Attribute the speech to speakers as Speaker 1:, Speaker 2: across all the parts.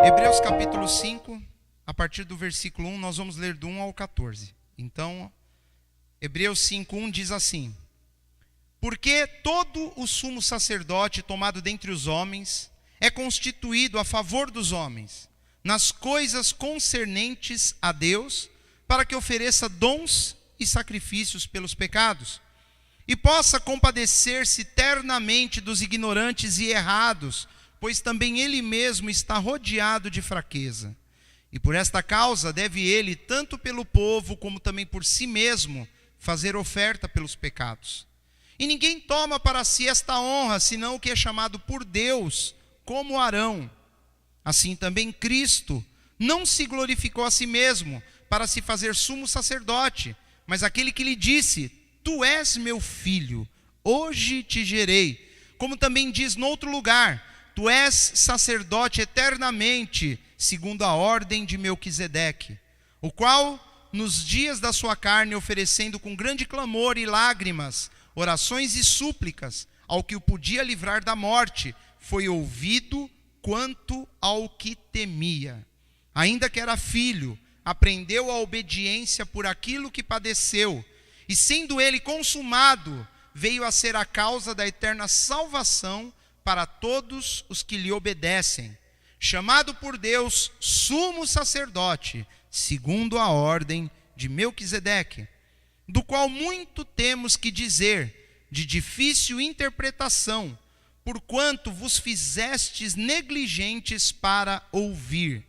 Speaker 1: Hebreus capítulo 5, a partir do versículo 1, nós vamos ler do 1 ao 14. Então, Hebreus 5:1 diz assim: Porque todo o sumo sacerdote tomado dentre os homens é constituído a favor dos homens, nas coisas concernentes a Deus, para que ofereça dons e sacrifícios pelos pecados, e possa compadecer-se ternamente dos ignorantes e errados, pois também ele mesmo está rodeado de fraqueza. E por esta causa deve ele, tanto pelo povo como também por si mesmo, fazer oferta pelos pecados. E ninguém toma para si esta honra, senão o que é chamado por Deus, como Arão. Assim também Cristo não se glorificou a si mesmo, para se fazer sumo sacerdote, mas aquele que lhe disse: Tu és meu filho, hoje te gerei. Como também diz noutro lugar: Tu és sacerdote eternamente, segundo a ordem de Melquisedeque, o qual, nos dias da sua carne, oferecendo com grande clamor e lágrimas, orações e súplicas, ao que o podia livrar da morte, foi ouvido quanto ao que temia. Ainda que era filho, aprendeu a obediência por aquilo que padeceu, e sendo ele consumado, veio a ser a causa da eterna salvação para todos os que lhe obedecem, chamado por Deus sumo sacerdote, segundo a ordem de Melquisedeque, do qual muito temos que dizer, de difícil interpretação, porquanto vos fizestes negligentes para ouvir.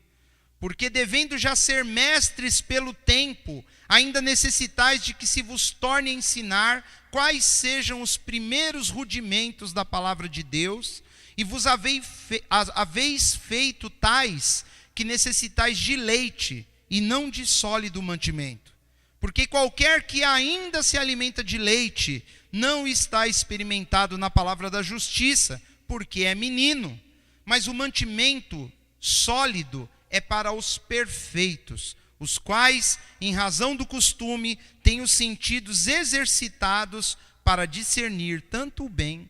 Speaker 1: Porque devendo já ser mestres pelo tempo, ainda necessitais de que se vos torne a ensinar quais sejam os primeiros rudimentos da palavra de Deus, e vos haveis feito tais que necessitais de leite e não de sólido mantimento. Porque qualquer que ainda se alimenta de leite não está experimentado na palavra da justiça, porque é menino. Mas o mantimento sólido é para os perfeitos, os quais, em razão do costume, têm os sentidos exercitados para discernir tanto o bem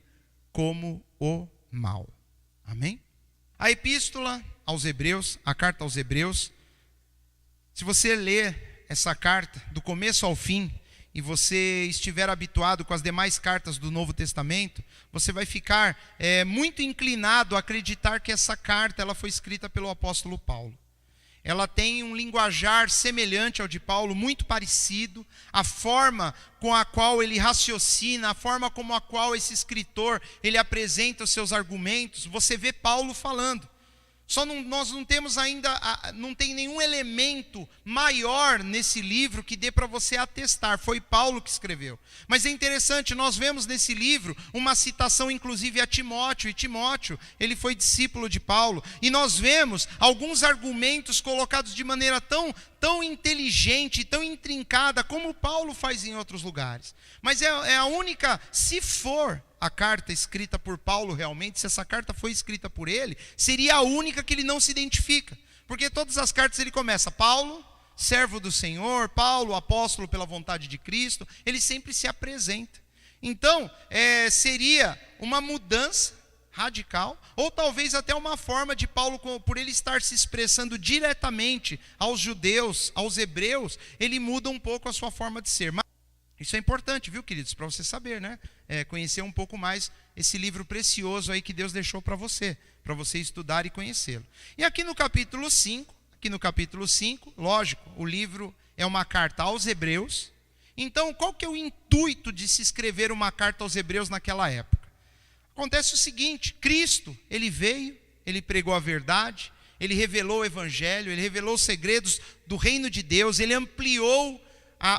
Speaker 1: como o mal. Amém? A epístola aos Hebreus, a carta aos Hebreus, se você ler essa carta do começo ao fim, e você estiver habituado com as demais cartas do Novo Testamento, você vai ficar muito inclinado a acreditar que essa carta ela foi escrita pelo apóstolo Paulo. Ela tem um linguajar semelhante ao de Paulo, muito parecido. A forma com a qual ele raciocina, a forma como a qual esse escritor ele apresenta os seus argumentos, você vê Paulo falando. Nós não temos ainda, não tem nenhum elemento maior nesse livro que dê para você atestar. Foi Paulo que escreveu. Mas é interessante, nós vemos nesse livro uma citação inclusive a Timóteo. E Timóteo, ele foi discípulo de Paulo. E nós vemos alguns argumentos colocados de maneira tão inteligente, tão intrincada, como Paulo faz em outros lugares. Mas é a única, se for a carta escrita por Paulo realmente, se essa carta foi escrita por ele, seria a única que ele não se identifica. Porque todas as cartas ele começa: Paulo, servo do Senhor, Paulo, apóstolo pela vontade de Cristo, ele sempre se apresenta. Então, seria uma mudança radical, ou talvez até uma forma de Paulo, por ele estar se expressando diretamente aos judeus, aos hebreus, ele muda um pouco a sua forma de ser. Mas isso é importante, viu, queridos, para você saber, né? Conhecer um pouco mais esse livro precioso aí que Deus deixou para você estudar e conhecê-lo. E aqui no capítulo 5, lógico, o livro é uma carta aos hebreus. Então, qual que é o intuito de se escrever uma carta aos hebreus naquela época? Acontece o seguinte: Cristo, ele veio, ele pregou a verdade, ele revelou o evangelho, ele revelou os segredos do reino de Deus, ele ampliou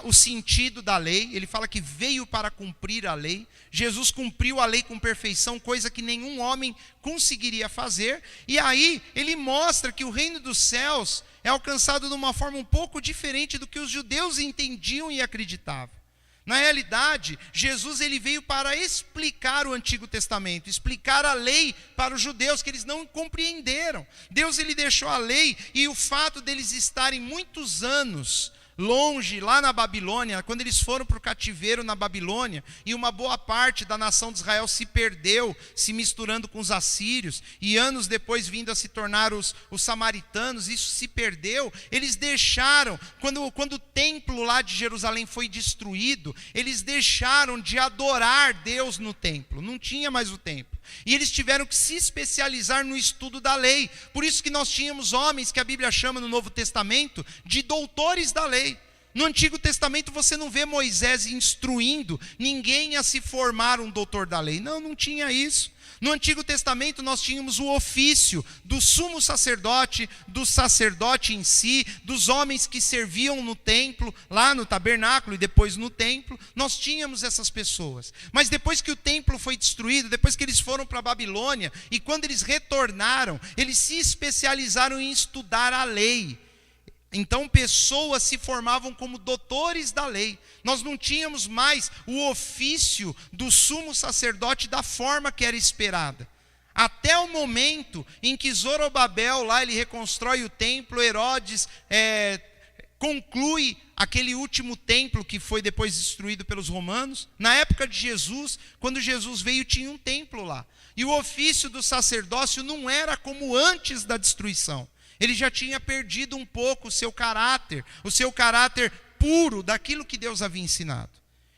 Speaker 1: o sentido da lei. Ele fala que veio para cumprir a lei. Jesus cumpriu a lei com perfeição, coisa que nenhum homem conseguiria fazer. E aí ele mostra que o reino dos céus é alcançado de uma forma um pouco diferente do que os judeus entendiam e acreditavam. Na realidade, Jesus ele veio para explicar o Antigo Testamento, explicar a lei para os judeus, que eles não compreenderam. Deus ele deixou a lei, e o fato deles estarem muitos anos longe, lá na Babilônia, quando eles foram para o cativeiro na Babilônia, e uma boa parte da nação de Israel se perdeu, se misturando com os assírios, e anos depois vindo a se tornar os samaritanos, isso se perdeu. Eles deixaram, quando o templo lá de Jerusalém foi destruído, eles deixaram de adorar Deus no templo, não tinha mais o templo. E eles tiveram que se especializar no estudo da lei. Por isso que nós tínhamos homens que a Bíblia chama no Novo Testamento de doutores da lei. No Antigo Testamento você não vê Moisés instruindo ninguém a se formar um doutor da lei. Não tinha isso. No Antigo Testamento nós tínhamos o ofício do sumo sacerdote, do sacerdote em si, dos homens que serviam no templo, lá no tabernáculo e depois no templo. Nós tínhamos essas pessoas. Mas depois que o templo foi destruído, depois que eles foram para a Babilônia, e quando eles retornaram, eles se especializaram em estudar a lei. Então pessoas se formavam como doutores da lei. Nós não tínhamos mais o ofício do sumo sacerdote da forma que era esperada. Até o momento em que Zorobabel, lá ele reconstrói o templo, Herodes conclui aquele último templo que foi depois destruído pelos romanos. Na época de Jesus, quando Jesus veio, tinha um templo lá. E o ofício do sacerdócio não era como antes da destruição. Ele já tinha perdido um pouco o seu caráter puro daquilo que Deus havia ensinado.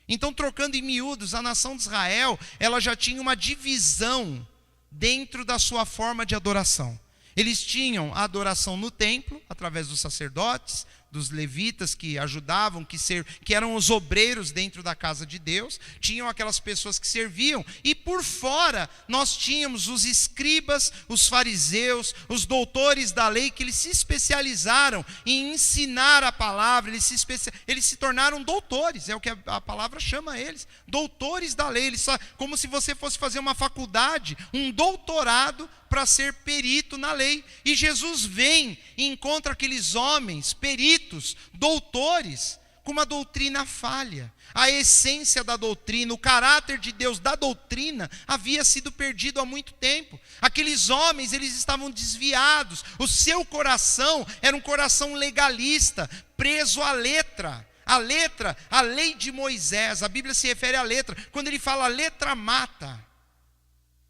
Speaker 1: Então, trocando em miúdos, a nação de Israel, ela já tinha uma divisão dentro da sua forma de adoração. Eles tinham a adoração no templo, através dos sacerdotes, dos levitas que ajudavam, que eram os obreiros dentro da casa de Deus. Tinham aquelas pessoas que serviam. E por fora, nós tínhamos os escribas, os fariseus, os doutores da lei, que eles se especializaram em ensinar a palavra. Eles se tornaram doutores, é o que a palavra chama eles. Doutores da lei. Como se você fosse fazer uma faculdade, um doutorado para ser perito na lei. E Jesus vem e encontra aqueles homens, peritos, doutores, com uma doutrina falha. A essência da doutrina, o caráter de Deus da doutrina havia sido perdido há muito tempo. Aqueles homens, eles estavam desviados. O seu coração era um coração legalista, preso à letra. A lei de Moisés. A Bíblia se refere à letra. Quando ele fala a letra mata,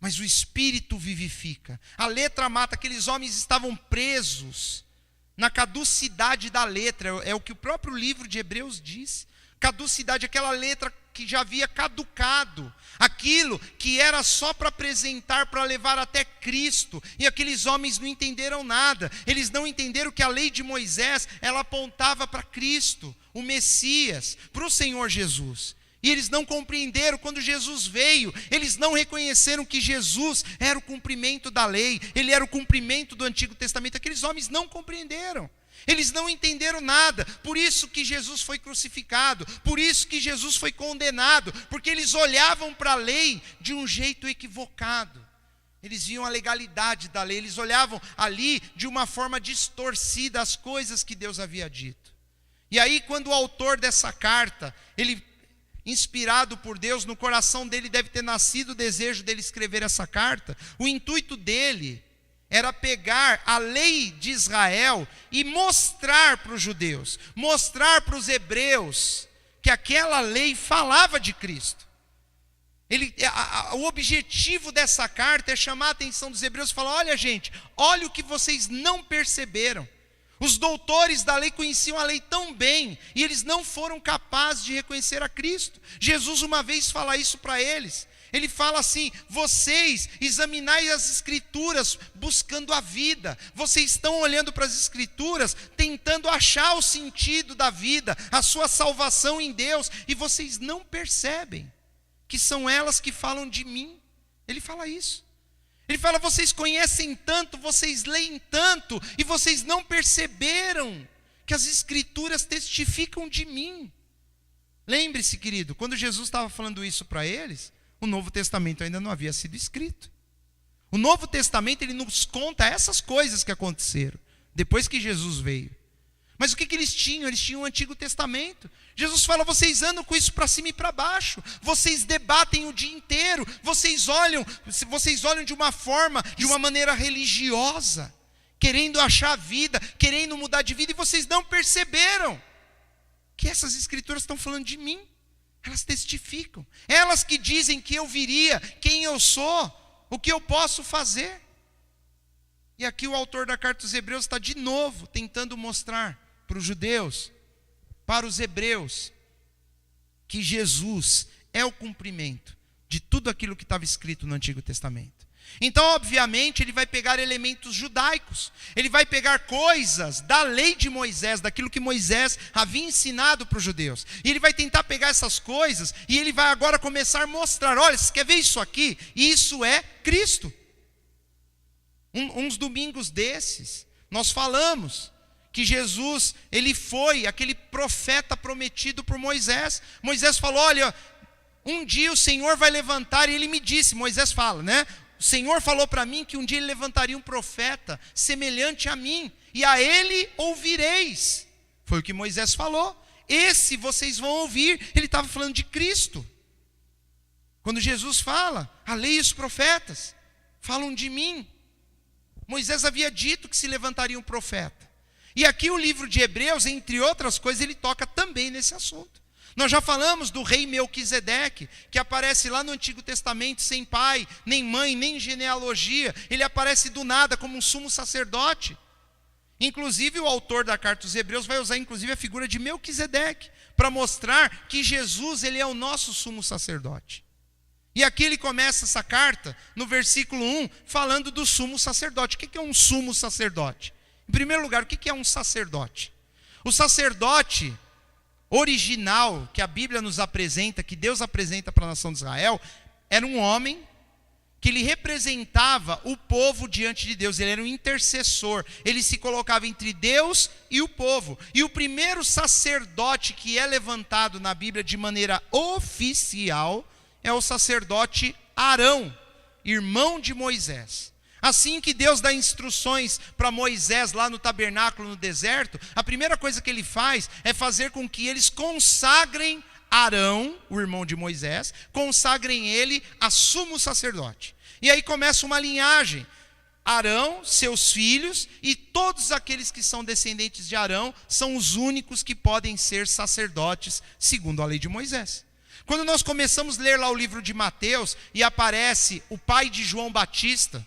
Speaker 1: mas o Espírito vivifica. A letra mata. Aqueles homens estavam presos na caducidade da letra. É o que o próprio livro de Hebreus diz. Caducidade, aquela letra que já havia caducado. Aquilo que era só para apresentar, para levar até Cristo. E aqueles homens não entenderam nada. Eles não entenderam que a lei de Moisés, ela apontava para Cristo, o Messias, para o Senhor Jesus. E eles não compreenderam quando Jesus veio. Eles não reconheceram que Jesus era o cumprimento da lei. Ele era o cumprimento do Antigo Testamento. Aqueles homens não compreenderam. Eles não entenderam nada. Por isso que Jesus foi crucificado. Por isso que Jesus foi condenado. Porque eles olhavam para a lei de um jeito equivocado. Eles viam a legalidade da lei. Eles olhavam ali de uma forma distorcida as coisas que Deus havia dito. E aí, quando o autor dessa carta, ele, inspirado por Deus, no coração dele deve ter nascido o desejo dele escrever essa carta. O intuito dele era pegar a lei de Israel e mostrar para os judeus, mostrar para os hebreus, que aquela lei falava de Cristo. O objetivo dessa carta é chamar a atenção dos hebreus e falar: olha gente, olha o que vocês não perceberam. Os doutores da lei conheciam a lei tão bem, e eles não foram capazes de reconhecer a Cristo. Jesus uma vez fala isso para eles. Ele fala assim: vocês examinai as escrituras buscando a vida. Vocês estão olhando para as escrituras, tentando achar o sentido da vida, a sua salvação em Deus, e vocês não percebem que são elas que falam de mim. Ele fala isso. Ele fala: vocês conhecem tanto, vocês leem tanto, e vocês não perceberam que as escrituras testificam de mim. Lembre-se, querido, quando Jesus estava falando isso para eles, o Novo Testamento ainda não havia sido escrito. O Novo Testamento, ele nos conta essas coisas que aconteceram depois que Jesus veio. Mas o que eles tinham? Eles tinham o Antigo Testamento. Jesus fala: vocês andam com isso para cima e para baixo. Vocês debatem o dia inteiro. Vocês olham de uma forma, de uma maneira religiosa, querendo achar a vida, querendo mudar de vida, e vocês não perceberam que essas escrituras estão falando de mim. Elas testificam. Elas que dizem que eu viria, quem eu sou, o que eu posso fazer. E aqui o autor da carta aos Hebreus está de novo tentando mostrar para os judeus, para os hebreus, que Jesus é o cumprimento de tudo aquilo que estava escrito no Antigo Testamento. Então, obviamente, ele vai pegar elementos judaicos, ele vai pegar coisas da lei de Moisés, daquilo que Moisés havia ensinado para os judeus, e ele vai tentar pegar essas coisas, e ele vai agora começar a mostrar, olha, você quer ver isso aqui? Isso é Cristo. Uns domingos desses, nós falamos que Jesus, ele foi aquele profeta prometido por Moisés. Moisés falou, olha, um dia o Senhor vai levantar, e ele me disse, Moisés fala, né? O Senhor falou para mim que um dia ele levantaria um profeta semelhante a mim, e a ele ouvireis. Foi o que Moisés falou. Esse vocês vão ouvir. Ele estava falando de Cristo. Quando Jesus fala, a lei e os profetas falam de mim. Moisés havia dito que se levantaria um profeta. E aqui o livro de Hebreus, entre outras coisas, ele toca também nesse assunto. Nós já falamos do rei Melquisedeque, que aparece lá no Antigo Testamento sem pai, nem mãe, nem genealogia. Ele aparece do nada como um sumo sacerdote. Inclusive o autor da carta aos Hebreus vai usar inclusive a figura de Melquisedeque, para mostrar que Jesus, ele é o nosso sumo sacerdote. E aqui ele começa essa carta, no versículo 1, falando do sumo sacerdote. O que é um sumo sacerdote? Em primeiro lugar, o que é um sacerdote? O sacerdote original que a Bíblia nos apresenta, que Deus apresenta para a nação de Israel, era um homem que ele representava o povo diante de Deus. Ele era um intercessor, ele se colocava entre Deus e o povo. E o primeiro sacerdote que é levantado na Bíblia de maneira oficial é o sacerdote Arão, irmão de Moisés. Assim que Deus dá instruções para Moisés lá no tabernáculo no deserto, a primeira coisa que ele faz é fazer com que eles consagrem Arão, o irmão de Moisés, consagrem ele a sumo sacerdote. E aí começa uma linhagem. Arão, seus filhos e todos aqueles que são descendentes de Arão são os únicos que podem ser sacerdotes segundo a lei de Moisés. Quando nós começamos a ler lá o livro de Mateus e aparece o pai de João Batista,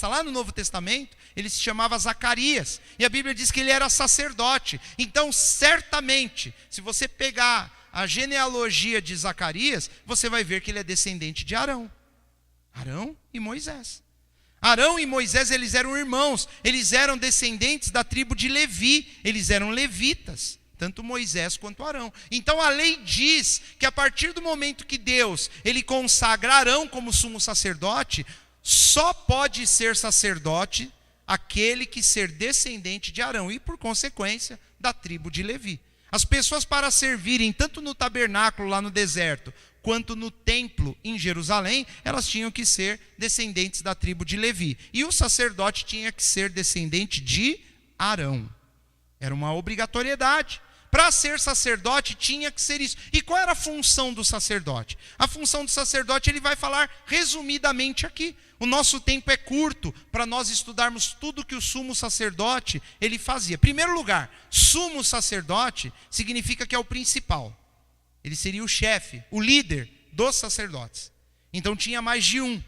Speaker 1: lá no Novo Testamento, ele se chamava Zacarias. E a Bíblia diz que ele era sacerdote. Então, certamente, se você pegar a genealogia de Zacarias, você vai ver que ele é descendente de Arão. Arão e Moisés. Arão e Moisés, eles eram irmãos. Eles eram descendentes da tribo de Levi. Eles eram levitas. Tanto Moisés quanto Arão. Então a lei diz que a partir do momento que Deus, ele consagra Arão como sumo sacerdote, só pode ser sacerdote aquele que ser descendente de Arão e, por consequência, da tribo de Levi. As pessoas, para servirem tanto no tabernáculo lá no deserto, quanto no templo em Jerusalém, elas tinham que ser descendentes da tribo de Levi. E o sacerdote tinha que ser descendente de Arão. Era uma obrigatoriedade. Para ser sacerdote tinha que ser isso. E qual era a função do sacerdote? A função do sacerdote ele vai falar resumidamente aqui. O nosso tempo é curto para nós estudarmos tudo que o sumo sacerdote ele fazia. Em primeiro lugar, sumo sacerdote significa que é o principal. Ele seria o chefe, o líder dos sacerdotes. Então tinha mais de um.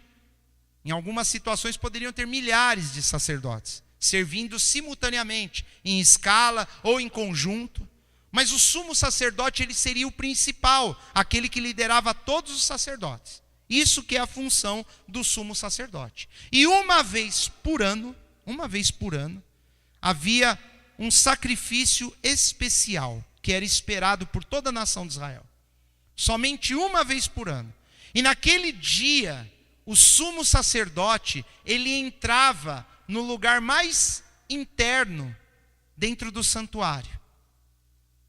Speaker 1: Em algumas situações poderiam ter milhares de sacerdotes, servindo simultaneamente, em escala ou em conjunto. Mas o sumo sacerdote ele seria o principal, aquele que liderava todos os sacerdotes. Isso que é a função do sumo sacerdote. E uma vez por ano, havia um sacrifício especial, que era esperado por toda a nação de Israel. Somente uma vez por ano. E naquele dia, o sumo sacerdote, ele entrava no lugar mais interno, dentro do santuário.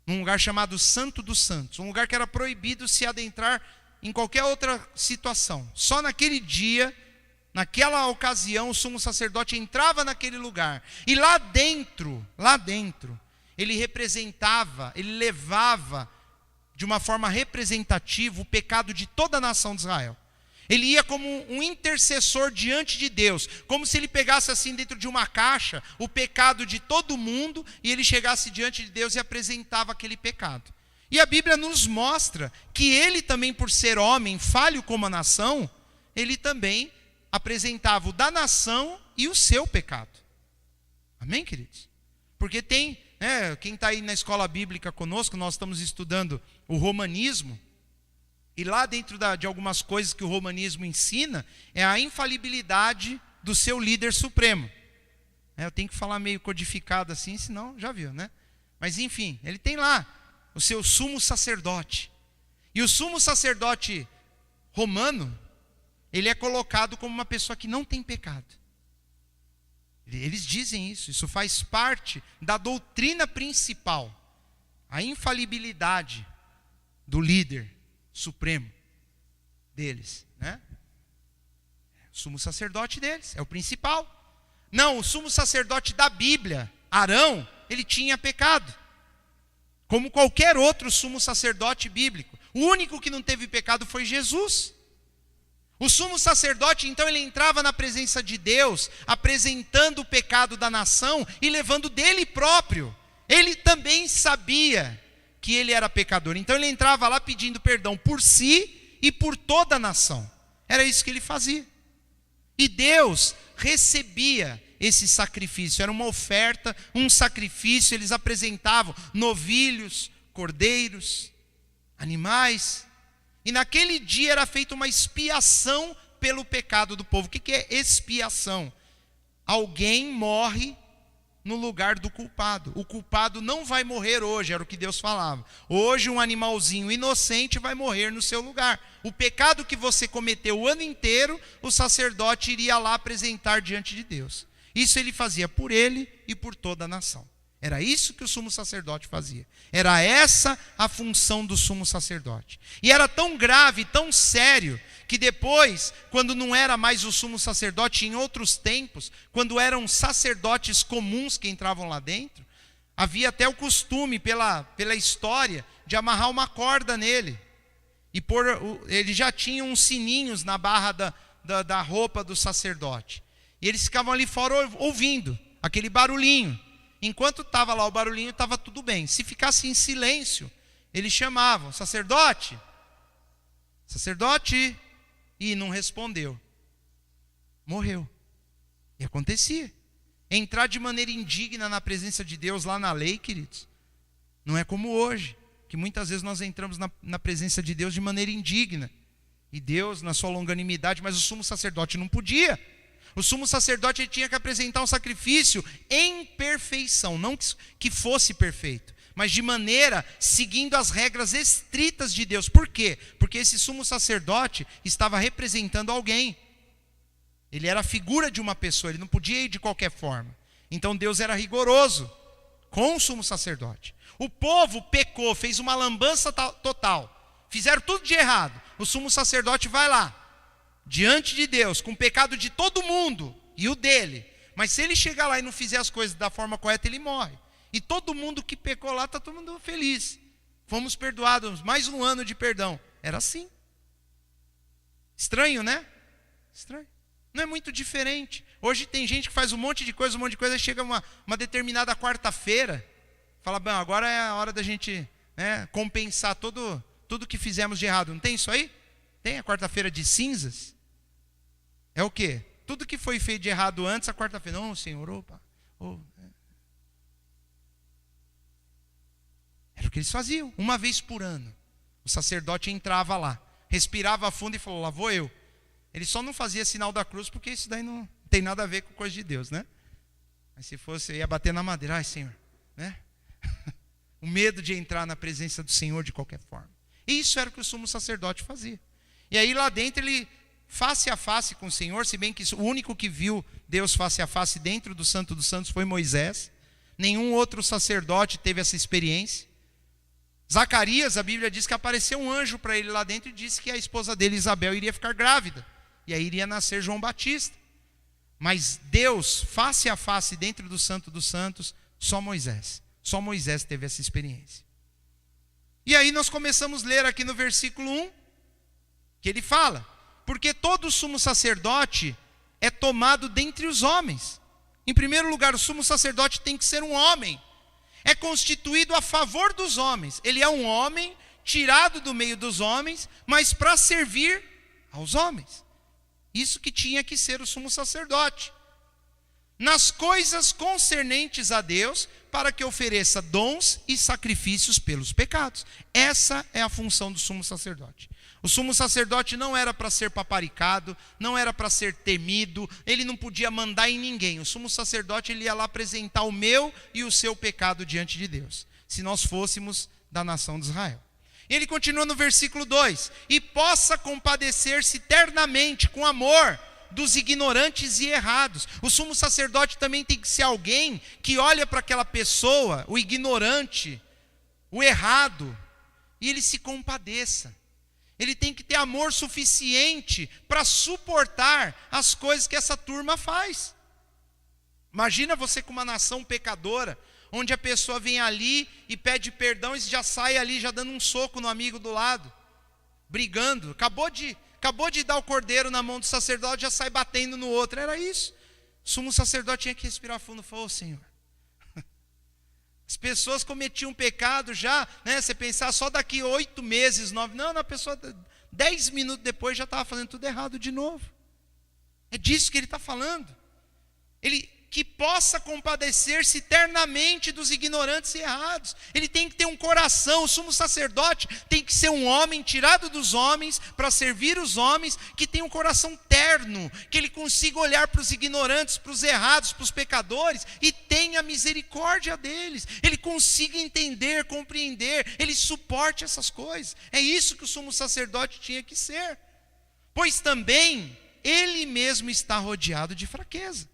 Speaker 1: Num lugar chamado Santo dos Santos, um lugar que era proibido se adentrar em qualquer outra situação. Só naquele dia, naquela ocasião, o sumo sacerdote entrava naquele lugar. E lá dentro, ele representava, ele levava de uma forma representativa o pecado de toda a nação de Israel. Ele ia como um intercessor diante de Deus, como se ele pegasse assim dentro de uma caixa o pecado de todo mundo e ele chegasse diante de Deus e apresentava aquele pecado. E a Bíblia nos mostra que ele também, por ser homem, falho como a nação, ele também apresentava o da nação e o seu pecado. Amém, queridos? Porque tem, quem está aí na escola bíblica conosco, nós estamos estudando o romanismo, e lá dentro de algumas coisas que o romanismo ensina, é a infalibilidade do seu líder supremo. Eu tenho que falar meio codificado assim, senão já viu, né? Mas enfim, ele tem lá o seu sumo sacerdote. E o sumo sacerdote romano, ele é colocado como uma pessoa que não tem pecado. Eles dizem isso faz parte da doutrina principal. A infalibilidade do líder supremo deles, né? O sumo sacerdote deles, é o principal. Não, o sumo sacerdote da Bíblia, Arão, ele tinha pecado. Como qualquer outro sumo sacerdote bíblico. O único que não teve pecado foi Jesus. O sumo sacerdote, então, ele entrava na presença de Deus, apresentando o pecado da nação e levando dele próprio. Ele também sabia que ele era pecador. Então ele entrava lá pedindo perdão por si e por toda a nação. Era isso que ele fazia. E Deus recebia esse sacrifício. Era uma oferta, um sacrifício. Eles apresentavam novilhos, cordeiros, animais. E naquele dia era feita uma expiação pelo pecado do povo. O que é expiação? Alguém morre no lugar do culpado. O culpado não vai morrer hoje, era o que Deus falava. Hoje um animalzinho inocente vai morrer no seu lugar. O pecado que você cometeu o ano inteiro, o sacerdote iria lá apresentar diante de Deus. Isso ele fazia por ele e por toda a nação. Era isso que o sumo sacerdote fazia. Era essa a função do sumo sacerdote. E era tão grave, tão sério, que depois, quando não era mais o sumo sacerdote, em outros tempos, quando eram sacerdotes comuns que entravam lá dentro, havia até o costume, pela história, de amarrar uma corda nele. E ele já tinha uns sininhos na barra da roupa do sacerdote. E eles ficavam ali fora ouvindo aquele barulhinho. Enquanto estava lá o barulhinho, estava tudo bem. Se ficasse em silêncio, eles chamavam, sacerdote, e não respondeu. Morreu. E acontecia. Entrar de maneira indigna na presença de Deus lá na lei, queridos, não é como hoje, que muitas vezes nós entramos na presença de Deus de maneira indigna. E Deus, na sua longanimidade, mas o sumo sacerdote não podia. O sumo sacerdote ele tinha que apresentar um sacrifício em perfeição, não que fosse perfeito, mas de maneira seguindo as regras estritas de Deus. Por quê? Porque esse sumo sacerdote estava representando alguém. Ele era a figura de uma pessoa, ele não podia ir de qualquer forma. Então Deus era rigoroso com o sumo sacerdote. O povo pecou, fez uma lambança total, fizeram tudo de errado. O sumo sacerdote vai lá, diante de Deus, com o pecado de todo mundo e o dele. Mas se ele chegar lá e não fizer as coisas da forma correta, ele morre. E todo mundo que pecou lá, está todo mundo feliz. Fomos perdoados, mais um ano de perdão. Era assim. Estranho, né? Estranho. Não é muito diferente. Hoje tem gente que faz um monte de coisa, aí chega uma determinada quarta-feira, fala, bom, agora é a hora da gente compensar tudo que fizemos de errado. Não tem isso aí? Tem a quarta-feira de cinzas? É o quê? Tudo que foi feito de errado antes, a quarta-feira. Não, Senhor, opa. Era o que eles faziam. Uma vez por ano, o sacerdote entrava lá, respirava fundo e falou, lá vou eu. Ele só não fazia sinal da cruz, porque isso daí não tem nada a ver com coisa de Deus, né? Mas se fosse, eu ia bater na madeira. Ai, Senhor, né? O medo de entrar na presença do Senhor de qualquer forma. E isso era o que o sumo sacerdote fazia. E aí lá dentro ele, face a face com o Senhor, se bem que o único que viu Deus face a face dentro do Santo dos Santos foi Moisés. Nenhum outro sacerdote teve essa experiência. Zacarias, a Bíblia diz que apareceu um anjo para ele lá dentro e disse que a esposa dele, Isabel, iria ficar grávida. E aí iria nascer João Batista. Mas Deus, face a face dentro do Santo dos Santos, só Moisés teve essa experiência. E aí nós começamos a ler aqui no versículo 1, que ele fala, Porque todo sumo sacerdote é tomado dentre os homens. Em primeiro lugar, o sumo sacerdote tem que ser um homem. É constituído a favor dos homens. Ele é um homem tirado do meio dos homens, mas para servir aos homens. Isso que tinha que ser o sumo sacerdote. Nas coisas concernentes a Deus, para que ofereça dons e sacrifícios pelos pecados. Essa é a função do sumo sacerdote. O sumo sacerdote não era para ser paparicado, não era para ser temido, ele não podia mandar em ninguém. O sumo sacerdote ele ia lá apresentar o meu e o seu pecado diante de Deus, se nós fôssemos da nação de Israel. Ele continua no versículo 2: e possa compadecer-se ternamente com amor dos ignorantes e errados. O sumo sacerdote também tem que ser alguém que olha para aquela pessoa, o ignorante, o errado, e ele se compadeça. Ele tem que ter amor suficiente para suportar as coisas que essa turma faz. Imagina você com uma nação pecadora, onde a pessoa vem ali e pede perdão e já sai ali já dando um soco no amigo do lado, brigando. Acabou de dar o cordeiro na mão do sacerdote, já sai batendo no outro. Era isso. O sumo sacerdote tinha que respirar fundo e falar: ô Senhor, as pessoas cometiam um pecado já, né? Você pensar só daqui 8 meses, 9, não, a pessoa 10 minutos depois já estava fazendo tudo errado de novo. É disso que ele está falando. Ele que possa compadecer-se eternamente dos ignorantes e errados. Ele tem que ter um coração. O sumo sacerdote tem que ser um homem tirado dos homens para servir os homens, que tem um coração terno, que ele consiga olhar para os ignorantes, para os errados, para os pecadores e tenha misericórdia deles. Ele consiga entender, compreender, ele suporte essas coisas. É isso que o sumo sacerdote tinha que ser. Pois também ele mesmo está rodeado de fraqueza.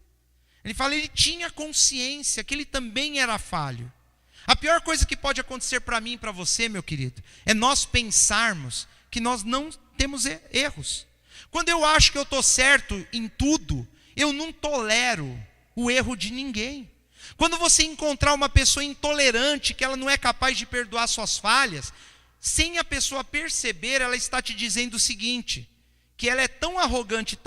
Speaker 1: Ele fala, ele tinha consciência que ele também era falho. A pior coisa que pode acontecer para mim e para você, meu querido, é nós pensarmos que nós não temos erros. Quando eu acho que eu estou certo em tudo, eu não tolero o erro de ninguém. Quando você encontrar uma pessoa intolerante, que ela não é capaz de perdoar suas falhas, sem a pessoa perceber, ela está te dizendo o seguinte, que ela é tão arrogante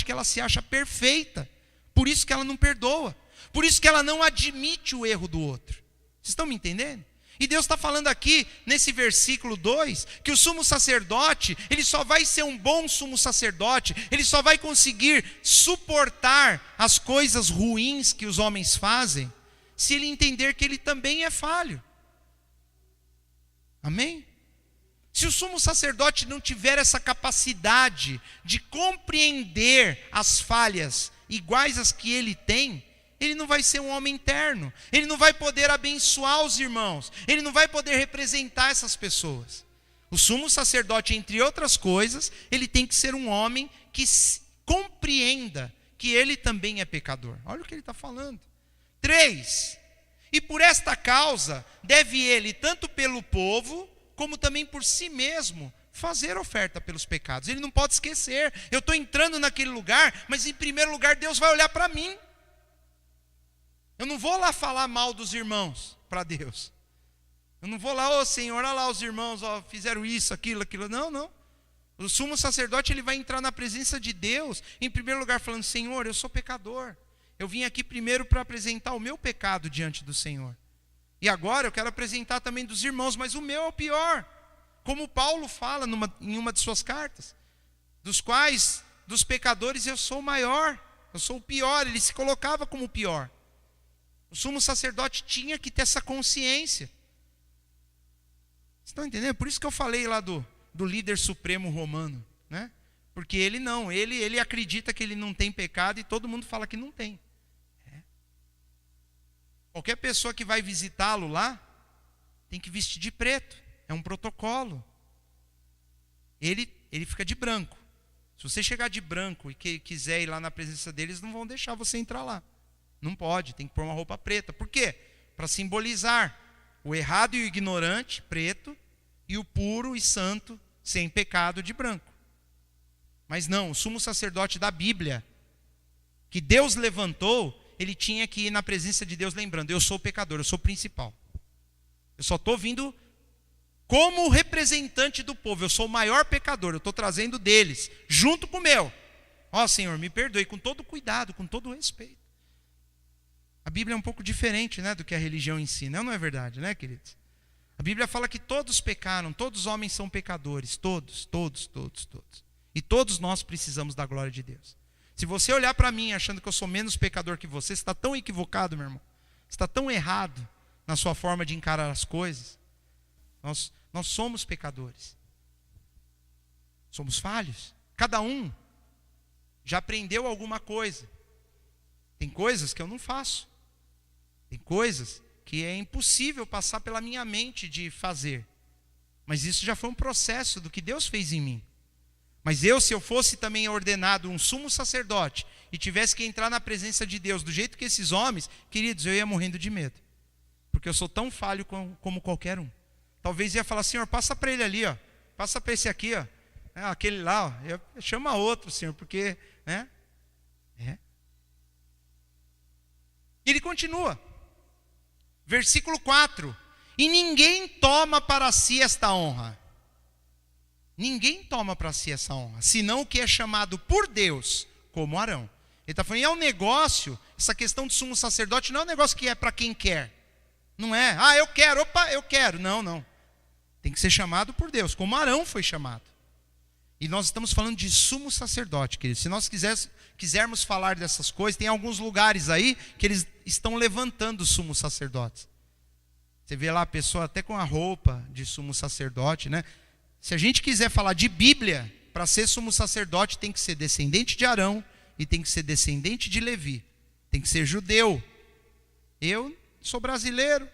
Speaker 1: que ela se acha perfeita. Por isso que ela não perdoa. Por isso que ela não admite o erro do outro. Vocês estão me entendendo? E Deus está falando aqui, nesse versículo 2, que o sumo sacerdote, ele só vai ser um bom sumo sacerdote, ele só vai conseguir suportar as coisas ruins que os homens fazem, se ele entender que ele também é falho. Amém? Se o sumo sacerdote não tiver essa capacidade de compreender as falhas iguais às que ele tem, ele não vai ser um homem interno, ele não vai poder abençoar os irmãos, ele não vai poder representar essas pessoas. O sumo sacerdote, entre outras coisas, ele tem que ser um homem que compreenda que ele também é pecador. Olha o que ele está falando. 3, e por esta causa deve ele, tanto pelo povo, como também por si mesmo, fazer oferta pelos pecados. Ele não pode esquecer, eu estou entrando naquele lugar, mas em primeiro lugar Deus vai olhar para mim. Eu não vou lá falar mal dos irmãos para Deus. Eu não vou lá, ô Senhor, olha lá os irmãos, ó, fizeram isso, aquilo. Não. O sumo sacerdote ele vai entrar na presença de Deus, em primeiro lugar falando, Senhor, eu sou pecador. Eu vim aqui primeiro para apresentar o meu pecado diante do Senhor. E agora eu quero apresentar também dos irmãos, mas o meu é o pior. Como Paulo fala em uma de suas cartas, dos pecadores eu sou o maior, eu sou o pior, ele se colocava como o pior. O sumo sacerdote tinha que ter essa consciência. Vocês estão entendendo? Por isso que eu falei lá do líder supremo romano, né? Porque ele não, ele acredita que ele não tem pecado e todo mundo fala que não tem. Qualquer pessoa que vai visitá-lo lá, tem que vestir de preto. É um protocolo. Ele fica de branco. Se você chegar de branco e quiser ir lá na presença deles, não vão deixar você entrar lá. Não pode, tem que pôr uma roupa preta. Por quê? Para simbolizar o errado e o ignorante, preto, e o puro e santo, sem pecado, de branco. Mas não, o sumo sacerdote da Bíblia, que Deus levantou, ele tinha que ir na presença de Deus lembrando, eu sou o pecador, eu sou o principal. Eu só estou vindo como representante do povo, eu sou o maior pecador, eu estou trazendo deles, junto com o meu. Ó Senhor, me perdoe, com todo cuidado, com todo respeito. A Bíblia é um pouco diferente, né, do que a religião ensina, não é verdade, né, queridos? A Bíblia fala que todos pecaram, todos os homens são pecadores, todos. E todos nós precisamos da glória de Deus. Se você olhar para mim achando que eu sou menos pecador que você está tão equivocado, meu irmão. Você está tão errado na sua forma de encarar as coisas. Nós somos pecadores. Somos falhos. Cada um já aprendeu alguma coisa. Tem coisas que eu não faço. Tem coisas que é impossível passar pela minha mente de fazer. Mas isso já foi um processo do que Deus fez em mim. Mas se eu fosse também ordenado um sumo sacerdote e tivesse que entrar na presença de Deus do jeito que esses homens, queridos, eu ia morrendo de medo. Porque eu sou tão falho como qualquer um. Talvez ia falar, Senhor, passa para ele ali, ó. Passa para esse aqui, ó. Aquele lá, ó. Chama outro, Senhor, porque, né? Ele continua. Versículo 4. E ninguém toma para si esta honra. Ninguém toma para si essa honra, senão o que é chamado por Deus, como Arão. Ele está falando, é um negócio, essa questão de sumo sacerdote não é um negócio que é para quem quer. Não é, eu quero, eu quero. Não. Tem que ser chamado por Deus, como Arão foi chamado. E nós estamos falando de sumo sacerdote, querido. Se nós quisermos falar dessas coisas, tem alguns lugares aí que eles estão levantando os sumos sacerdotes. Você vê lá a pessoa até com a roupa de sumo sacerdote, né? Se a gente quiser falar de Bíblia, para ser sumo sacerdote tem que ser descendente de Arão e tem que ser descendente de Levi. Tem que ser judeu. Eu sou brasileiro,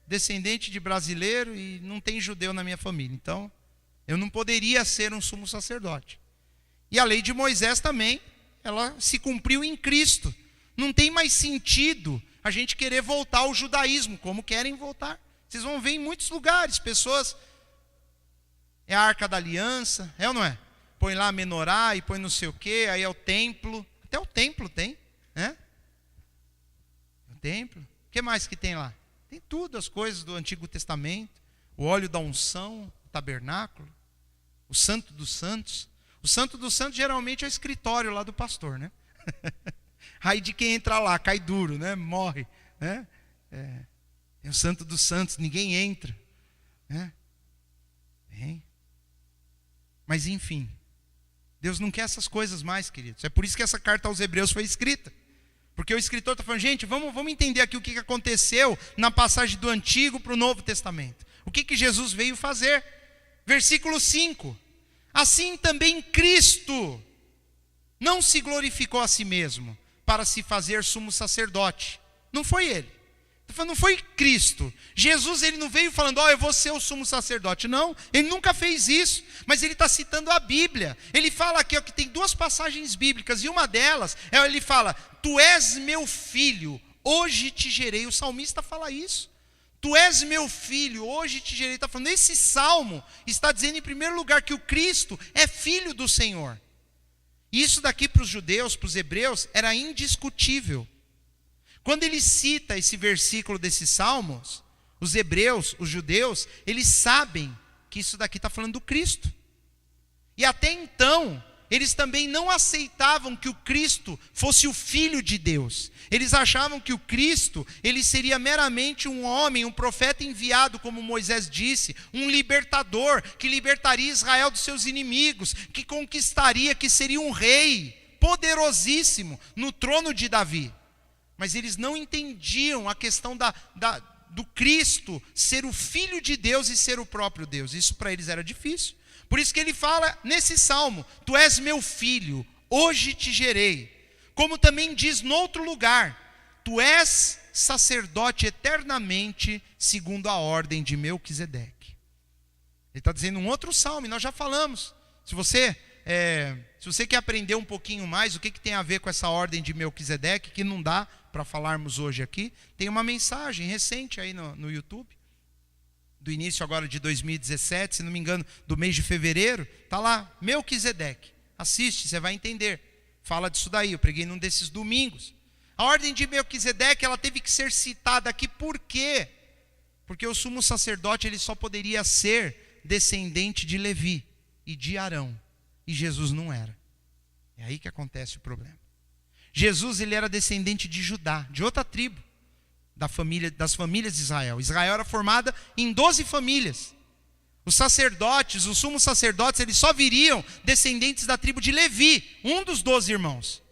Speaker 1: descendente de brasileiro e não tem judeu na minha família. Então, eu não poderia ser um sumo sacerdote. E a lei de Moisés também, ela se cumpriu em Cristo. Não tem mais sentido a gente querer voltar ao judaísmo, como querem voltar. Vocês vão ver em muitos lugares, pessoas... É a Arca da Aliança, é ou não é? Põe lá a menorá e põe não sei o quê, aí é o templo. Até o templo tem, né? O templo. O que mais que tem lá? Tem tudo, as coisas do Antigo Testamento. O óleo da unção, o tabernáculo, o Santo dos Santos. O Santo dos Santos geralmente é o escritório lá do pastor, né? Aí de quem entra lá, cai duro, né? Morre, né? Tem o Santo dos Santos, ninguém entra, né? Tem. Mas enfim, Deus não quer essas coisas mais, queridos. É por isso que essa carta aos Hebreus foi escrita. Porque o escritor está falando, gente, vamos entender aqui o que aconteceu na passagem do Antigo para o Novo Testamento. O que Jesus veio fazer? Versículo 5. Assim também Cristo não se glorificou a si mesmo para se fazer sumo sacerdote. Não foi ele. Não foi Cristo. Jesus, ele não veio falando, eu vou ser o sumo sacerdote. Não, ele nunca fez isso. Mas ele está citando a Bíblia. Ele fala aqui que tem duas passagens bíblicas. E uma delas, ele fala, tu és meu filho, hoje te gerei. O salmista fala isso. Tu és meu filho, hoje te gerei. Está falando, esse salmo está dizendo em primeiro lugar que o Cristo é filho do Senhor. E isso daqui para os judeus, para os hebreus, era indiscutível. Quando ele cita esse versículo desses salmos, os hebreus, os judeus, eles sabem que isso daqui está falando do Cristo. E até então, eles também não aceitavam que o Cristo fosse o Filho de Deus. Eles achavam que o Cristo, ele seria meramente um homem, um profeta enviado, como Moisés disse, um libertador, que libertaria Israel dos seus inimigos, que conquistaria, que seria um rei poderosíssimo no trono de Davi. Mas eles não entendiam a questão do Cristo ser o Filho de Deus e ser o próprio Deus. Isso para eles era difícil. Por isso que ele fala nesse salmo, tu és meu filho, hoje te gerei. Como também diz no outro lugar, tu és sacerdote eternamente, segundo a ordem de Melquisedeque. Ele está dizendo um outro salmo, e nós já falamos. Se você quer aprender um pouquinho mais, o que tem a ver com essa ordem de Melquisedeque, que não dá para falarmos hoje aqui, tem uma mensagem recente aí no YouTube, do início agora de 2017, se não me engano, do mês de fevereiro, está lá, Melquisedeque. Assiste, você vai entender. Fala disso daí, eu preguei num desses domingos. A ordem de Melquisedeque, ela teve que ser citada aqui, por quê? Porque o sumo sacerdote ele só poderia ser descendente de Levi e de Arão. E Jesus não era. É aí que acontece o problema. Jesus ele era descendente de Judá, de outra tribo das famílias de Israel. Israel era formada em 12 famílias. Os sacerdotes, os sumos sacerdotes, eles só viriam descendentes da tribo de Levi, um dos 12 irmãos.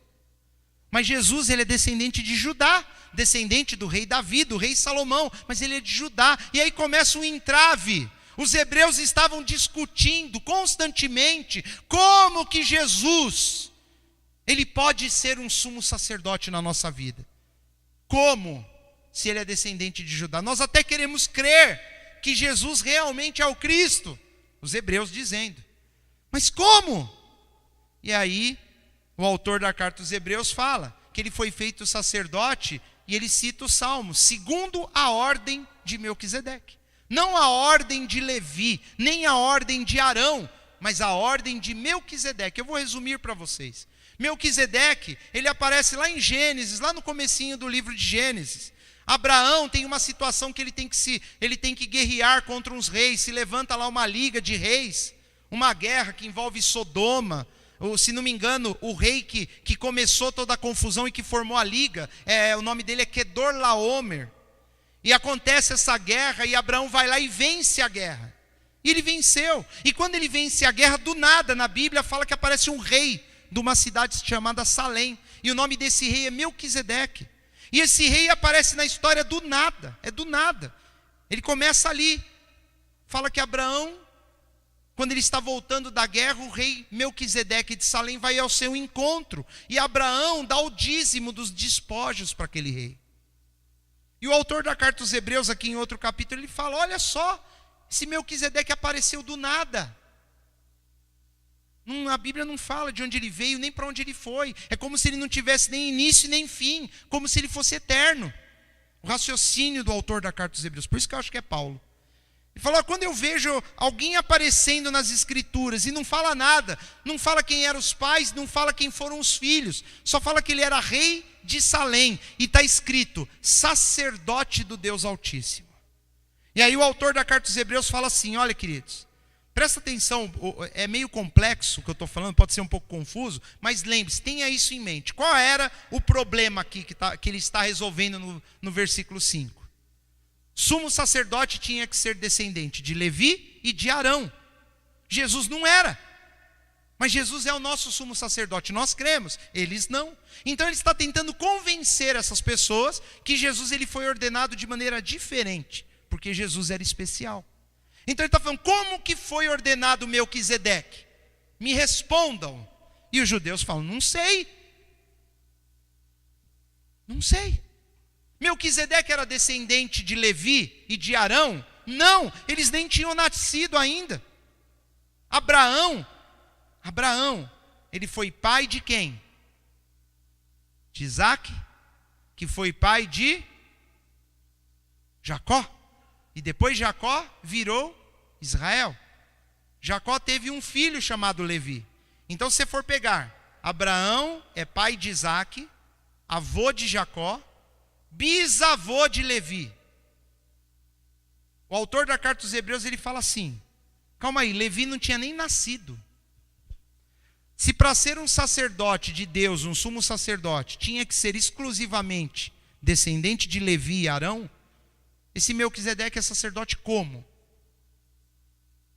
Speaker 1: Mas Jesus ele é descendente de Judá, descendente do rei Davi, do rei Salomão, mas ele é de Judá. E aí começa um entrave. Os hebreus estavam discutindo constantemente como que Jesus ele pode ser um sumo sacerdote na nossa vida. Como? Se ele é descendente de Judá. Nós até queremos crer que Jesus realmente é o Cristo. Os hebreus dizendo. Mas como? E aí, o autor da carta aos hebreus fala que ele foi feito sacerdote e ele cita o Salmo, segundo a ordem de Melquisedeque. Não a ordem de Levi, nem a ordem de Arão, mas a ordem de Melquisedeque. Eu vou resumir para vocês. Melquisedeque, ele aparece lá em Gênesis, lá no comecinho do livro de Gênesis. Abraão tem uma situação que ele tem que guerrear contra uns reis, se levanta lá uma liga de reis, uma guerra que envolve Sodoma. Ou, se não me engano, o rei que começou toda a confusão e que formou a liga, o nome dele é Quedorlaomer. E acontece essa guerra e Abraão vai lá e vence a guerra. E ele venceu. E quando ele vence a guerra, do nada, na Bíblia fala que aparece um rei de uma cidade chamada Salém. E o nome desse rei é Melquisedeque. E esse rei aparece na história do nada, é do nada. Ele começa ali, fala que Abraão, quando ele está voltando da guerra, o rei Melquisedeque de Salém vai ao seu encontro. E Abraão dá o dízimo dos despojos para aquele rei. E o autor da carta aos Hebreus, aqui em outro capítulo, ele fala, olha só, esse Melquisedeque apareceu do nada. A Bíblia não fala de onde ele veio, nem para onde ele foi. É como se ele não tivesse nem início nem fim, como se ele fosse eterno. O raciocínio do autor da carta aos Hebreus, por isso que eu acho que é Paulo. Ele fala, quando eu vejo alguém aparecendo nas escrituras e não fala nada, não fala quem eram os pais, não fala quem foram os filhos, só fala que ele era rei de Salém, e está escrito, sacerdote do Deus Altíssimo. E aí o autor da carta aos Hebreus fala assim, olha queridos, presta atenção, é meio complexo o que eu estou falando, pode ser um pouco confuso, mas lembre-se, tenha isso em mente. Qual era o problema aqui que ele está resolvendo no versículo 5? Sumo sacerdote tinha que ser descendente de Levi e de Arão. Jesus não era. Mas Jesus é o nosso sumo sacerdote, nós cremos, eles não. Então ele está tentando convencer essas pessoas que Jesus ele foi ordenado de maneira diferente, porque Jesus era especial. Então ele está falando, como que foi ordenado Melquisedeque? Me respondam. E os judeus falam, não sei. Não sei. Melquisedeque era descendente de Levi e de Arão? Não, eles nem tinham nascido ainda. Abraão, ele foi pai de quem? De Isaac, que foi pai de Jacó. E depois Jacó virou Israel. Jacó teve um filho chamado Levi. Então se você for pegar, Abraão é pai de Isaac, avô de Jacó, bisavô de Levi. O autor da carta aos Hebreus ele fala assim, calma aí, Levi não tinha nem nascido. Se para ser um sacerdote de Deus, um sumo sacerdote, tinha que ser exclusivamente descendente de Levi e Arão, esse Melquisedeque é sacerdote como?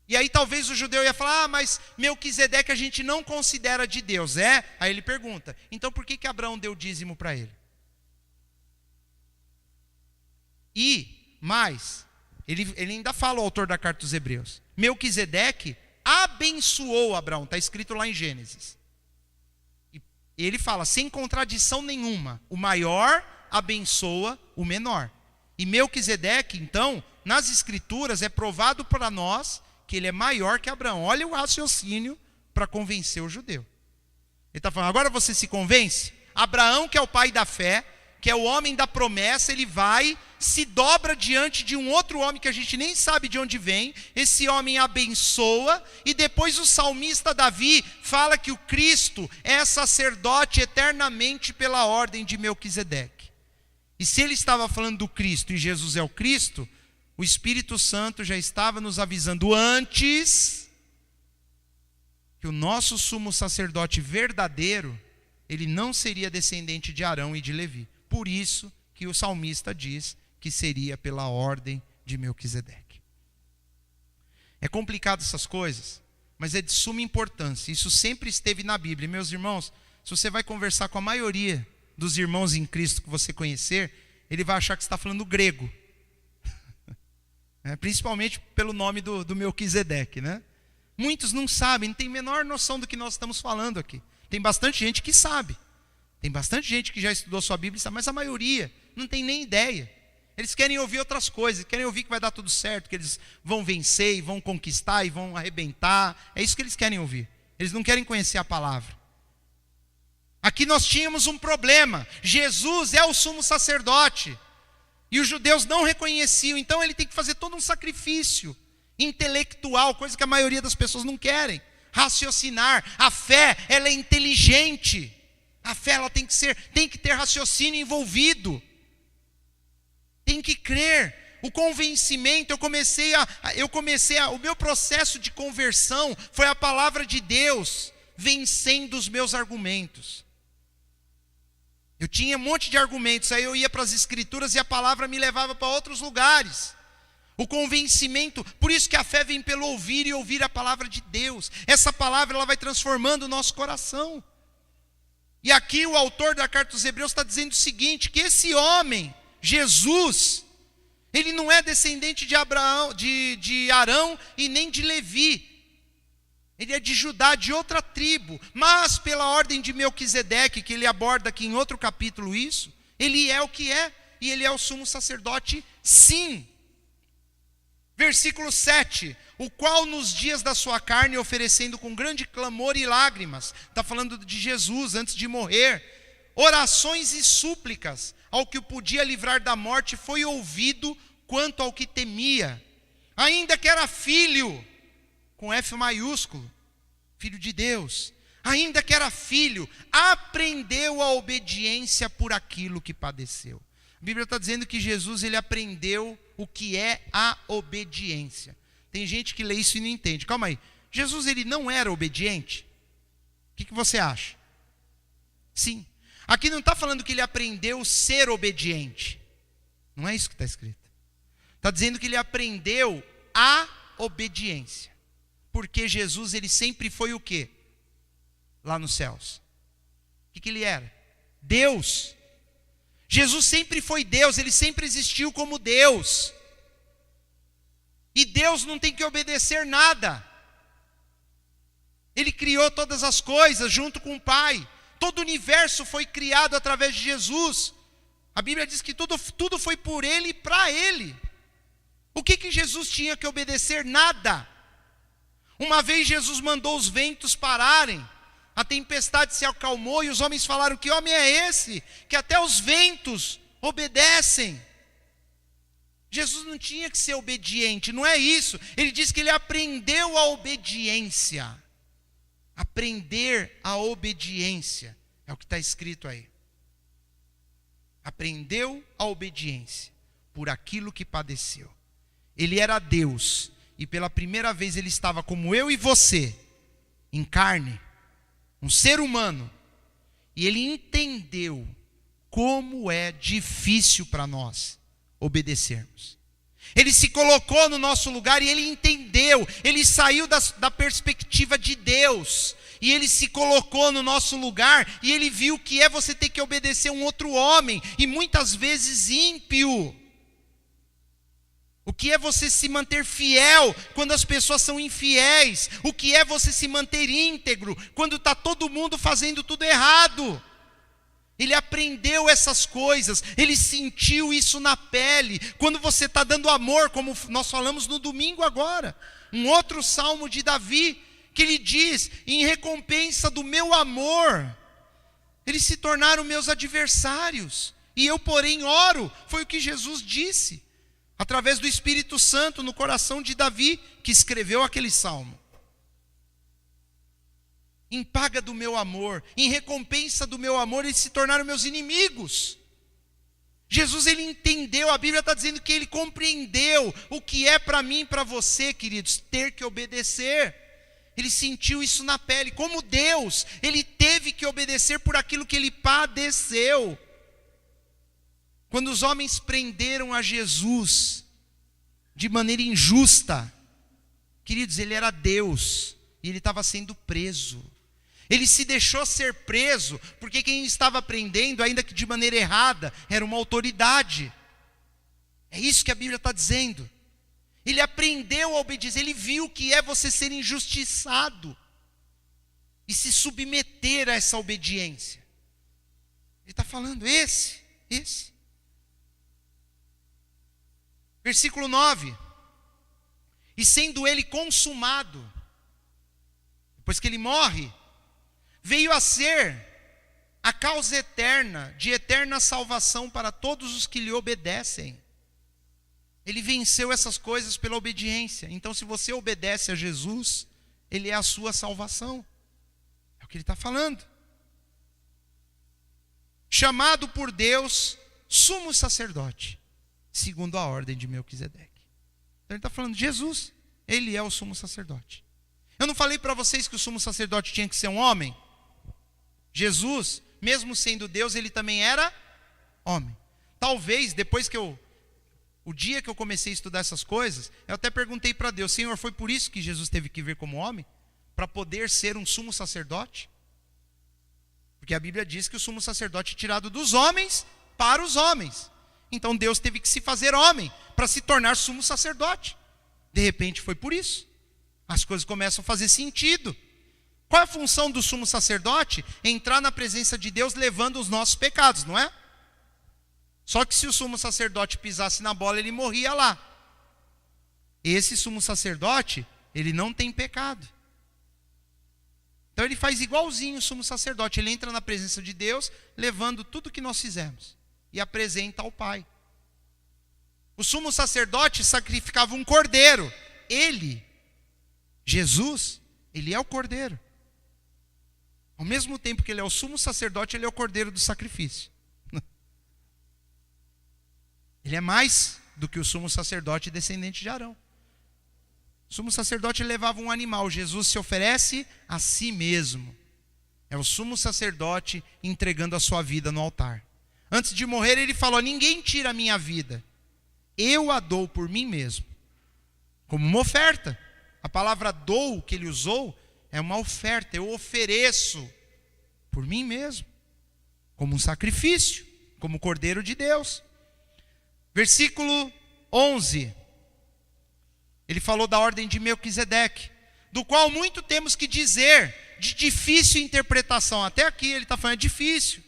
Speaker 1: E aí talvez o judeu ia falar, mas Melquisedeque a gente não considera de Deus, é? Aí ele pergunta, então por que Abraão deu dízimo para ele? E, mais, ele ainda fala, o autor da carta dos Hebreus, Melquisedeque abençoou Abraão, está escrito lá em Gênesis. E ele fala, sem contradição nenhuma, o maior abençoa o menor. E Melquisedeque, então, nas escrituras é provado para nós que ele é maior que Abraão. Olha o raciocínio para convencer o judeu. Ele está falando, agora você se convence? Abraão, que é o pai da fé, que é o homem da promessa, ele vai, se dobra diante de um outro homem que a gente nem sabe de onde vem, esse homem abençoa, e depois o salmista Davi fala que o Cristo é sacerdote eternamente pela ordem de Melquisedeque. E se ele estava falando do Cristo e Jesus é o Cristo, o Espírito Santo já estava nos avisando antes que o nosso sumo sacerdote verdadeiro, ele não seria descendente de Arão e de Levi. Por isso que o salmista diz que seria pela ordem de Melquisedeque. É complicado essas coisas, mas é de suma importância. Isso sempre esteve na Bíblia. E, meus irmãos, se você vai conversar com a maioria dos irmãos em Cristo que você conhecer, ele vai achar que você está falando grego. Principalmente pelo nome do Melquisedeque, né? Muitos não sabem, não têm a menor noção do que nós estamos falando aqui. Tem bastante gente que sabe. Tem bastante gente que já estudou sua Bíblia e sabe, mas a maioria não tem nem ideia. Eles querem ouvir outras coisas, querem ouvir que vai dar tudo certo, que eles vão vencer e vão conquistar e vão arrebentar. É isso que eles querem ouvir. Eles não querem conhecer a palavra. Aqui nós tínhamos um problema. Jesus é o sumo sacerdote. E os judeus não reconheciam. Então ele tem que fazer todo um sacrifício intelectual, coisa que a maioria das pessoas não querem. Raciocinar. A fé, ela é inteligente. A fé, ela tem que ter raciocínio envolvido. Tem que crer. O convencimento, o meu processo de conversão foi a palavra de Deus vencendo os meus argumentos. Eu tinha um monte de argumentos, aí eu ia para as escrituras e a palavra me levava para outros lugares. O convencimento, por isso que a fé vem pelo ouvir e ouvir a palavra de Deus. Essa palavra, ela vai transformando o nosso coração. E aqui o autor da carta dos Hebreus está dizendo o seguinte, que esse homem, Jesus, ele não é descendente de Arão e nem de Levi. Ele é de Judá, de outra tribo. Mas pela ordem de Melquisedeque, que ele aborda aqui em outro capítulo isso, ele é o que é. E ele é o sumo sacerdote, sim. Versículo 7. O qual nos dias da sua carne, oferecendo com grande clamor e lágrimas. Está falando de Jesus antes de morrer. Orações e súplicas ao que o podia livrar da morte, foi ouvido quanto ao que temia. Ainda que era filho, com F maiúsculo, filho de Deus, ainda que era filho, aprendeu a obediência por aquilo que padeceu. A Bíblia está dizendo que Jesus, ele aprendeu o que é a obediência. Tem gente que lê isso e não entende. Calma aí, Jesus, ele não era obediente? O que você acha? Sim. Aqui não está falando que ele aprendeu a ser obediente. Não é isso que está escrito. Está dizendo que ele aprendeu a obediência. Porque Jesus, ele sempre foi o quê? Lá nos céus. O que ele era? Deus. Jesus sempre foi Deus, ele sempre existiu como Deus. E Deus não tem que obedecer nada. Ele criou todas as coisas junto com o Pai. Todo o universo foi criado através de Jesus. A Bíblia diz que tudo foi por ele e para ele. O que Jesus tinha que obedecer? Nada. Uma vez Jesus mandou os ventos pararem, a tempestade se acalmou e os homens falaram, que homem é esse? Que até os ventos obedecem. Jesus não tinha que ser obediente, não é isso. Ele diz que ele aprendeu a obediência. Aprender a obediência, é o que está escrito aí. Aprendeu a obediência por aquilo que padeceu. Ele era Deus. E pela primeira vez ele estava como eu e você, em carne, um ser humano. E ele entendeu como é difícil para nós obedecermos. Ele se colocou no nosso lugar e ele entendeu. Ele saiu da perspectiva de Deus. E ele se colocou no nosso lugar e ele viu que é você ter que obedecer um outro homem. E muitas vezes ímpio. O que é você se manter fiel quando as pessoas são infiéis? O que é você se manter íntegro quando está todo mundo fazendo tudo errado? Ele aprendeu essas coisas, ele sentiu isso na pele. Quando você está dando amor, como nós falamos no domingo agora. Um outro salmo de Davi, que ele diz, em recompensa do meu amor, eles se tornaram meus adversários. E eu, porém, oro, foi o que Jesus disse. Através do Espírito Santo no coração de Davi, que escreveu aquele salmo. Em paga do meu amor, em recompensa do meu amor, eles se tornaram meus inimigos. Jesus, ele entendeu, a Bíblia está dizendo que ele compreendeu o que é para mim e para você, queridos, ter que obedecer. Ele sentiu isso na pele, como Deus, ele teve que obedecer por aquilo que ele padeceu. Quando os homens prenderam a Jesus de maneira injusta, queridos, ele era Deus e ele estava sendo preso. Ele se deixou ser preso, porque quem estava prendendo, ainda que de maneira errada, era uma autoridade. É isso que a Bíblia está dizendo. Ele aprendeu a obedecer, ele viu o que é você ser injustiçado e se submeter a essa obediência. Ele está falando esse. Versículo 9. E sendo ele consumado, depois que ele morre, veio a ser a causa eterna, de eterna salvação para todos os que lhe obedecem. Ele venceu essas coisas pela obediência. Então, se você obedece a Jesus, ele é a sua salvação. É o que ele está falando. Chamado por Deus, sumo sacerdote, segundo a ordem de Melquisedeque. Então ele está falando de Jesus, ele é o sumo sacerdote. Eu não falei para vocês que o sumo sacerdote tinha que ser um homem? Jesus, mesmo sendo Deus, ele também era homem. Talvez, depois que o dia que eu comecei a estudar essas coisas, eu até perguntei para Deus, Senhor, foi por isso que Jesus teve que vir como homem? Para poder ser um sumo sacerdote? Porque a Bíblia diz que o sumo sacerdote é tirado dos homens para os homens. Então Deus teve que se fazer homem para se tornar sumo sacerdote. De repente foi por isso. As coisas começam a fazer sentido. Qual é a função do sumo sacerdote? Entrar na presença de Deus levando os nossos pecados, não é? Só que se o sumo sacerdote pisasse na bola, ele morria lá. Esse sumo sacerdote, ele não tem pecado. Então ele faz igualzinho o sumo sacerdote. Ele entra na presença de Deus, levando tudo que nós fizemos e apresenta ao Pai. O sumo sacerdote sacrificava um cordeiro. Ele, Jesus, ele é o cordeiro. Ao mesmo tempo que ele é o sumo sacerdote, ele é o cordeiro do sacrifício. Ele é mais do que o sumo sacerdote descendente de Arão. O sumo sacerdote levava um animal. Jesus se oferece a si mesmo. É o sumo sacerdote entregando a sua vida no altar. Antes de morrer ele falou, ninguém tira a minha vida. Eu a dou por mim mesmo. Como uma oferta. A palavra dou que ele usou é uma oferta. Eu ofereço por mim mesmo. Como um sacrifício. Como cordeiro de Deus. Versículo 11. Ele falou da ordem de Melquisedeque, do qual muito temos que dizer, de difícil interpretação. Até aqui ele está falando, é difícil,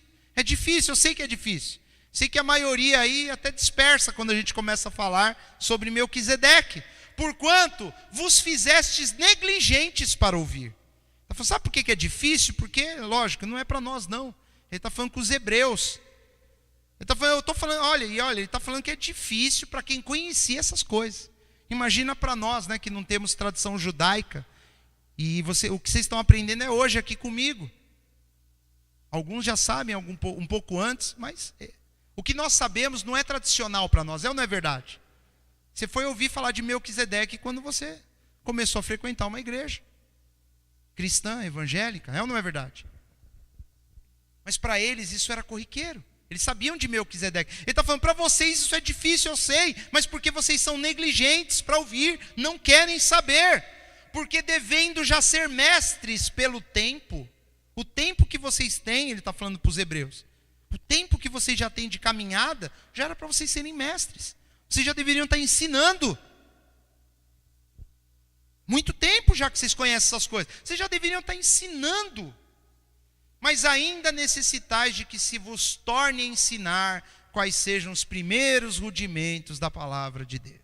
Speaker 1: eu sei que é difícil. Sei que a maioria aí até dispersa quando a gente começa a falar sobre Melquisedeque. Porquanto vos fizestes negligentes para ouvir. Ele falou, sabe por que é difícil? Porque, lógico, não é para nós não. Ele está falando com os hebreus. Eu estou falando, olha, ele está falando que é difícil para quem conhecia essas coisas. Imagina para nós, né, que não temos tradição judaica. E o que vocês estão aprendendo é hoje aqui comigo. Alguns já sabem um pouco antes, mas o que nós sabemos não é tradicional para nós, é ou não é verdade? Você foi ouvir falar de Melquisedeque quando você começou a frequentar uma igreja cristã, evangélica, é ou não é verdade? Mas para eles isso era corriqueiro. Eles sabiam de Melquisedeque. Ele está falando, para vocês isso é difícil, eu sei, mas porque vocês são negligentes para ouvir, não querem saber, porque devendo já ser mestres pelo tempo, o tempo que vocês têm, ele está falando para os hebreus, o tempo que vocês já têm de caminhada, já era para vocês serem mestres, vocês já deveriam estar ensinando, muito tempo já que vocês conhecem essas coisas, vocês já deveriam estar ensinando, mas ainda necessitais de que se vos torne a ensinar quais sejam os primeiros rudimentos da palavra de Deus.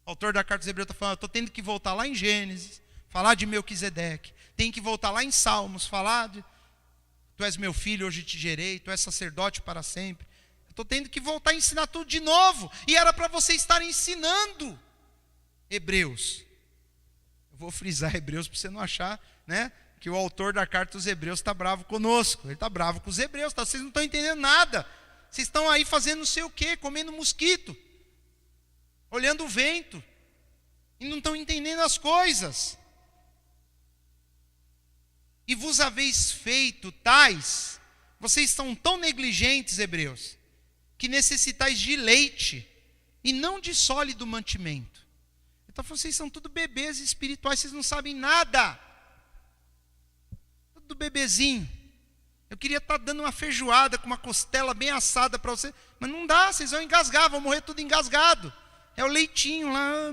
Speaker 1: O autor da carta dos Hebreus está falando, estou tendo que voltar lá em Gênesis, falar de Melquisedeque, tem que voltar lá em Salmos, falar de, tu és meu filho, hoje te gerei, tu és sacerdote para sempre. Estou tendo que voltar a ensinar tudo de novo, e era para você estar ensinando Hebreus. Eu vou frisar Hebreus para você não achar, né, que o autor da carta dos Hebreus está bravo conosco. Ele está bravo com os hebreus, vocês não estão entendendo nada. Vocês estão aí fazendo não sei o quê, comendo mosquito, olhando o vento, e não estão entendendo as coisas. E vos haveis feito tais, vocês são tão negligentes, hebreus, que necessitais de leite, e não de sólido mantimento. Então vocês são tudo bebês espirituais, vocês não sabem nada. Tudo bebezinho. Eu queria estar dando uma feijoada com uma costela bem assada para vocês, mas não dá, vocês vão engasgar, vão morrer tudo engasgado. É o leitinho lá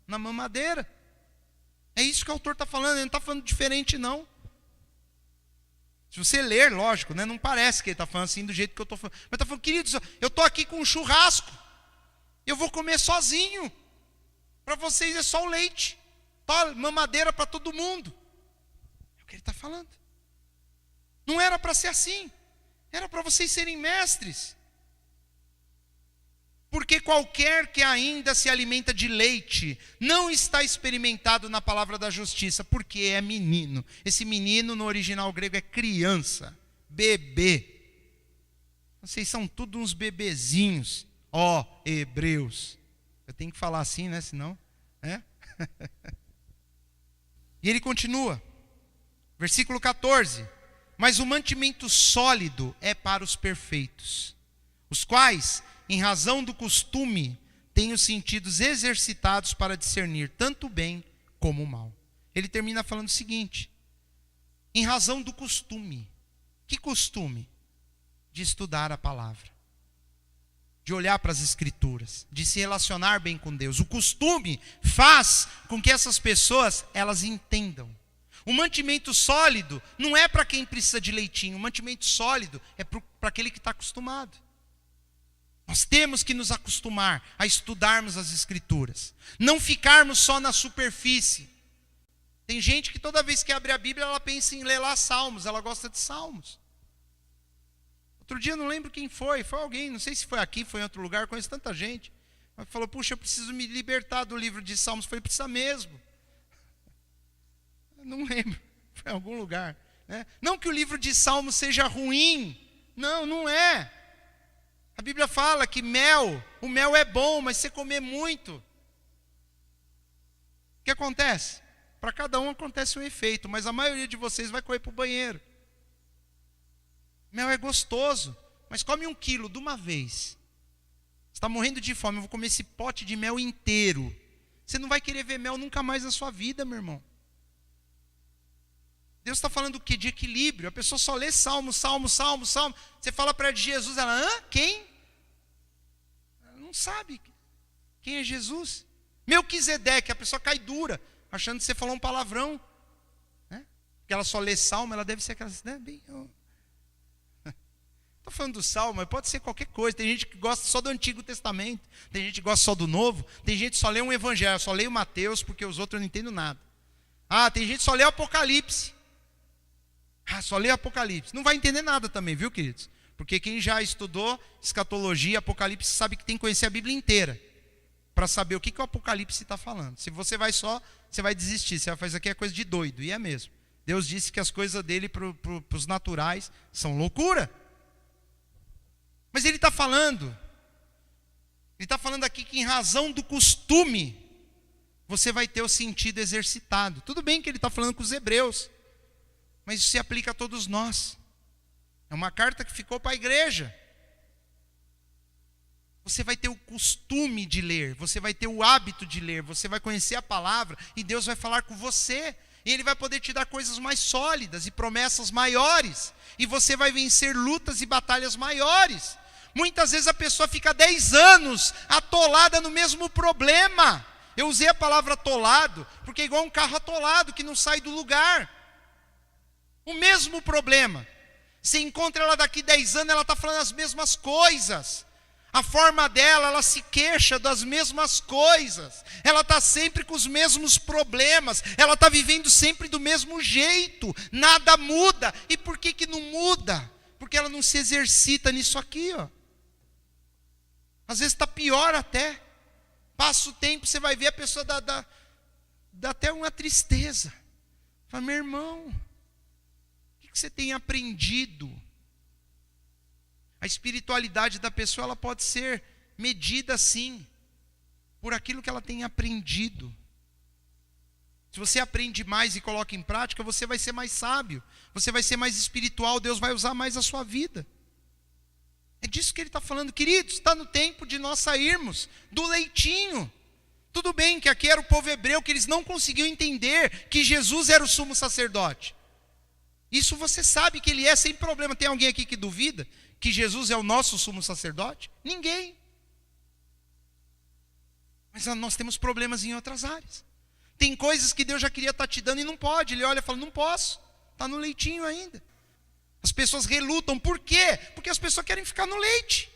Speaker 1: na mamadeira. É isso que o autor está falando, ele não está falando diferente não. Se você ler, lógico, né, não parece que ele está falando assim do jeito que eu estou falando. Mas está falando, queridos, eu estou aqui com um churrasco, eu vou comer sozinho. Para vocês é só o leite, mamadeira para todo mundo. É o que ele está falando. Não era para ser assim, era para vocês serem mestres. Porque qualquer que ainda se alimenta de leite não está experimentado na palavra da justiça, porque é menino. Esse menino no original grego é criança, bebê. Vocês são todos uns bebezinhos, ó hebreus. Eu tenho que falar assim, né? Senão, é? E ele continua, versículo 14. Mas o mantimento sólido é para os perfeitos, os quais, em razão do costume, têm os sentidos exercitados para discernir tanto o bem como o mal. Ele termina falando o seguinte: em razão do costume. Que costume? De estudar a palavra, de olhar para as escrituras, de se relacionar bem com Deus. O costume faz com que essas pessoas, elas entendam. O mantimento sólido não é para quem precisa de leitinho, o mantimento sólido é para aquele que está acostumado. Nós temos que nos acostumar a estudarmos as escrituras, não ficarmos só na superfície. Tem gente que toda vez que abre a Bíblia, ela pensa em ler lá salmos, ela gosta de salmos. Outro dia eu não lembro quem foi alguém, não sei se foi aqui, foi em outro lugar, conheço tanta gente. Mas falou, puxa, eu preciso me libertar do livro de salmos. Eu falei, precisa mesmo. Eu não lembro, foi em algum lugar. Né? Não que o livro de salmos seja ruim, não é. A Bíblia fala que o mel é bom, mas se você comer muito, o que acontece? Para cada um acontece um efeito, mas a maioria de vocês vai correr para o banheiro. Mel é gostoso, mas come 1 quilo de uma vez. Você está morrendo de fome, eu vou comer esse pote de mel inteiro. Você não vai querer ver mel nunca mais na sua vida, meu irmão. Deus está falando o quê? De equilíbrio. A pessoa só lê salmo. Você fala para ela de Jesus, ela, quem? Ela não sabe quem é Jesus. Melquisedeque, a pessoa cai dura, achando que você falou um palavrão. Né? Porque ela só lê salmo, ela deve ser aquela... Né? Estou falando do salmo, mas pode ser qualquer coisa. Tem gente que gosta só do Antigo Testamento, tem gente que gosta só do Novo, tem gente que só lê um evangelho, só lê o Mateus, porque os outros eu não entendo nada. Tem gente que só lê o Apocalipse. Só lê Apocalipse. Não vai entender nada também, viu, queridos? Porque quem já estudou escatologia, Apocalipse, sabe que tem que conhecer a Bíblia inteira para saber o que o Apocalipse está falando. Se você vai só, você vai desistir. Você vai fazer aqui é coisa de doido, e é mesmo. Deus disse que as coisas dele para os naturais são loucura. Mas ele está falando aqui que em razão do costume, você vai ter o sentido exercitado. Tudo bem que ele está falando com os hebreus, mas isso se aplica a todos nós. É uma carta que ficou para a igreja. Você vai ter o costume de ler, você vai ter o hábito de ler, você vai conhecer a palavra e Deus vai falar com você. E Ele vai poder te dar coisas mais sólidas e promessas maiores. E você vai vencer lutas e batalhas maiores. Muitas vezes a pessoa fica 10 anos atolada no mesmo problema. Eu usei a palavra atolado, porque é igual um carro atolado que não sai do lugar. O mesmo problema. Você encontra ela daqui 10 anos, ela está falando as mesmas coisas. A forma dela, ela se queixa das mesmas coisas. Ela está sempre com os mesmos problemas. Ela está vivendo sempre do mesmo jeito. Nada muda. E por que não muda? Porque ela não se exercita nisso aqui, ó. Às vezes está pior até. Passa o tempo, você vai ver a pessoa dá até uma tristeza. Fala, meu irmão, o que você tem aprendido? A espiritualidade da pessoa, ela pode ser medida sim por aquilo que ela tem aprendido. Se você aprende mais e coloca em prática, você vai ser mais sábio, você vai ser mais espiritual, Deus vai usar mais a sua vida. É disso que ele está falando, queridos. Está no tempo de nós sairmos do leitinho. Tudo bem que aqui era o povo hebreu, que eles não conseguiam entender que Jesus era o sumo sacerdote. Isso você sabe que ele é sem problema. Tem alguém aqui que duvida que Jesus é o nosso sumo sacerdote? Ninguém. Mas nós temos problemas em outras áreas. Tem coisas que Deus já queria estar te dando e não pode. Ele olha e fala, não posso, está no leitinho ainda. As pessoas relutam, por quê? Porque as pessoas querem ficar no leite.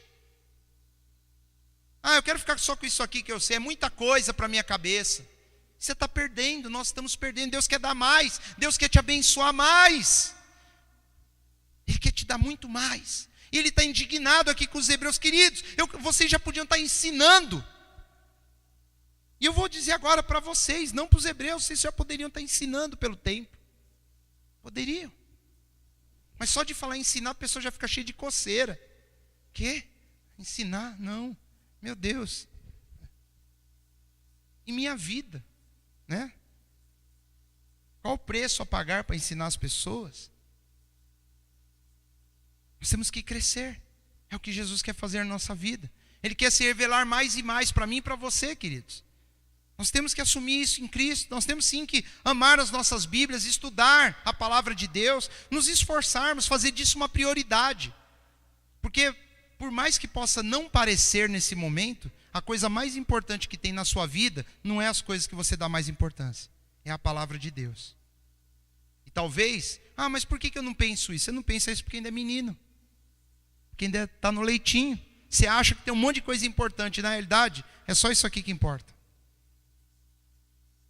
Speaker 1: Eu quero ficar só com isso aqui que eu sei, é muita coisa para a minha cabeça. Você está perdendo, nós estamos perdendo. Deus quer dar mais, Deus quer te abençoar mais. Ele quer te dar muito mais. E Ele está indignado aqui com os hebreus, queridos. Vocês já podiam estar ensinando. E eu vou dizer agora para vocês, não para os hebreus, vocês já poderiam estar ensinando pelo tempo. Poderiam. Mas só de falar ensinar, a pessoa já fica cheia de coceira. Quê? Ensinar? Não. Meu Deus. E minha vida, né? Qual o preço a pagar para ensinar as pessoas? Nós temos que crescer. É o que Jesus quer fazer na nossa vida. Ele quer se revelar mais e mais para mim e para você, queridos. Nós temos que assumir isso em Cristo. Nós temos sim que amar as nossas Bíblias, estudar a palavra de Deus, nos esforçarmos, fazer disso uma prioridade. Porque por mais que possa não parecer nesse momento, a coisa mais importante que tem na sua vida não é as coisas que você dá mais importância, é a palavra de Deus. E talvez, mas por que eu não penso isso? Você não pensa isso porque ainda é menino, porque ainda está no leitinho. Você acha que tem um monte de coisa importante, na realidade é só isso aqui que importa.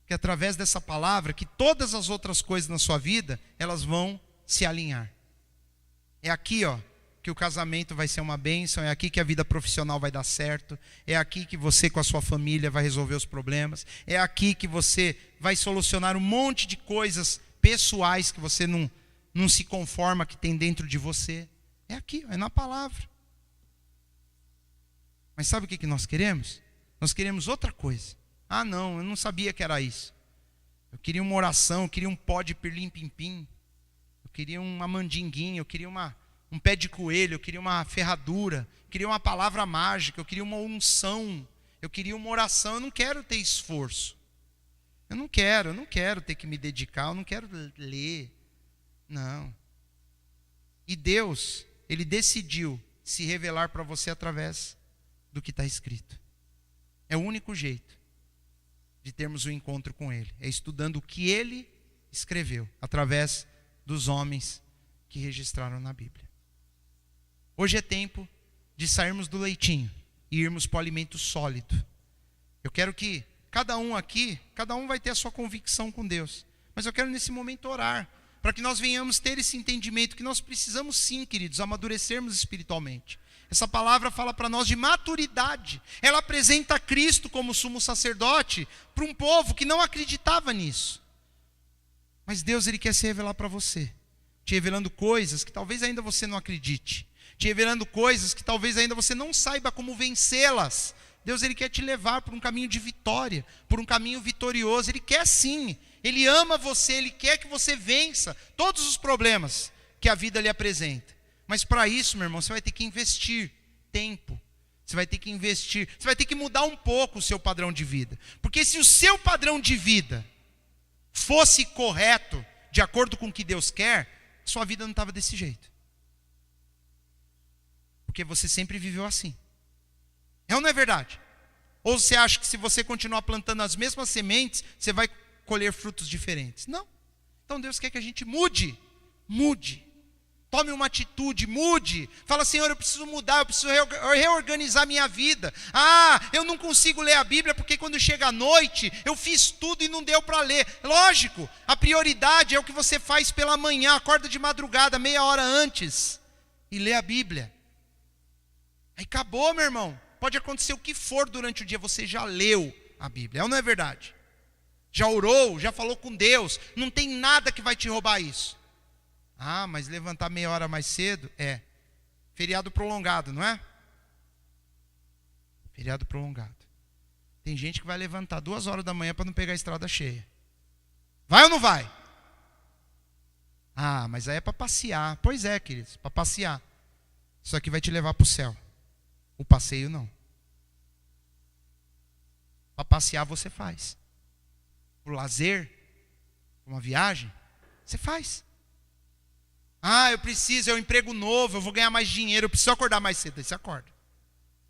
Speaker 1: Que através dessa palavra, que todas as outras coisas na sua vida, elas vão se alinhar. É aqui, que o casamento vai ser uma bênção, é aqui que a vida profissional vai dar certo, é aqui que você com a sua família vai resolver os problemas, é aqui que você vai solucionar um monte de coisas pessoais que você não se conforma que tem dentro de você. É aqui, é na palavra. Mas sabe o que nós queremos? Nós queremos outra coisa. Não, eu não sabia que era isso. Eu queria uma oração, eu queria um pó de pirlim-pim-pim, eu queria uma mandinguinha, eu queria um pé de coelho, eu queria uma ferradura, eu queria uma palavra mágica, eu queria uma unção, eu queria uma oração. Eu não quero ter esforço. Eu não quero ter que me dedicar, eu não quero ler. Não. E Deus, Ele decidiu se revelar para você através do que está escrito. É o único jeito de termos um encontro com Ele, é estudando o que Ele escreveu, através dos homens que registraram na Bíblia. Hoje é tempo de sairmos do leitinho e irmos para o alimento sólido. Eu quero que cada um aqui, cada um vai ter a sua convicção com Deus, mas eu quero nesse momento orar, para que nós venhamos ter esse entendimento que nós precisamos sim, queridos, amadurecermos espiritualmente. Essa palavra fala para nós de maturidade. Ela apresenta Cristo como sumo sacerdote para um povo que não acreditava nisso. Mas Deus, Ele quer se revelar para você, te revelando coisas que talvez ainda você não acredite, te revelando coisas que talvez ainda você não saiba como vencê-las. Deus, Ele quer te levar por um caminho de vitória, por um caminho vitorioso. Ele quer sim, Ele ama você, Ele quer que você vença todos os problemas que a vida lhe apresenta. Mas para isso, meu irmão, você vai ter que investir tempo. Você vai ter que investir. Você vai ter que mudar um pouco o seu padrão de vida. Porque se o seu padrão de vida fosse correto, de acordo com o que Deus quer, sua vida não estava desse jeito. Porque você sempre viveu assim. É ou não é verdade? Ou você acha que se você continuar plantando as mesmas sementes, você vai colher frutos diferentes? Não. Então Deus quer que a gente mude. Mude. Tome uma atitude, mude. Fala, Senhor, eu preciso mudar, eu preciso reorganizar minha vida. Eu não consigo ler a Bíblia porque quando chega a noite, eu fiz tudo e não deu para ler. Lógico, a prioridade é o que você faz pela manhã, acorda de madrugada, meia hora antes, e lê a Bíblia. Aí acabou, meu irmão. Pode acontecer o que for durante o dia, você já leu a Bíblia, é ou não é verdade? Já orou, já falou com Deus, não tem nada que vai te roubar isso. Mas levantar meia hora mais cedo? Feriado prolongado, não é? Feriado prolongado. Tem gente que vai levantar 2 horas da manhã para não pegar a estrada cheia. Vai ou não vai? Ah, mas aí é para passear. Pois é, queridos, para passear. Isso aqui vai te levar para o céu. O passeio não. Para passear você faz. Para o lazer, uma viagem, você faz. Ah, eu preciso, é um emprego novo, eu vou ganhar mais dinheiro, eu preciso acordar mais cedo. Aí você acorda.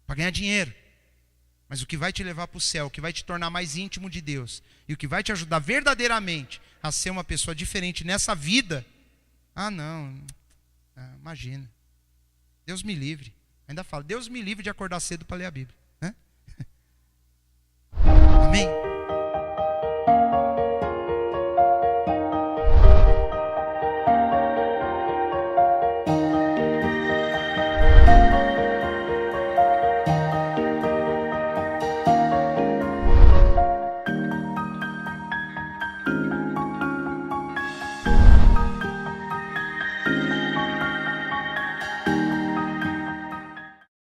Speaker 1: Para ganhar dinheiro. Mas o que vai te levar para o céu, o que vai te tornar mais íntimo de Deus, e o que vai te ajudar verdadeiramente a ser uma pessoa diferente nessa vida, não, imagina. Deus me livre. Ainda falo, Deus me livre de acordar cedo para ler a Bíblia. Né? Amém?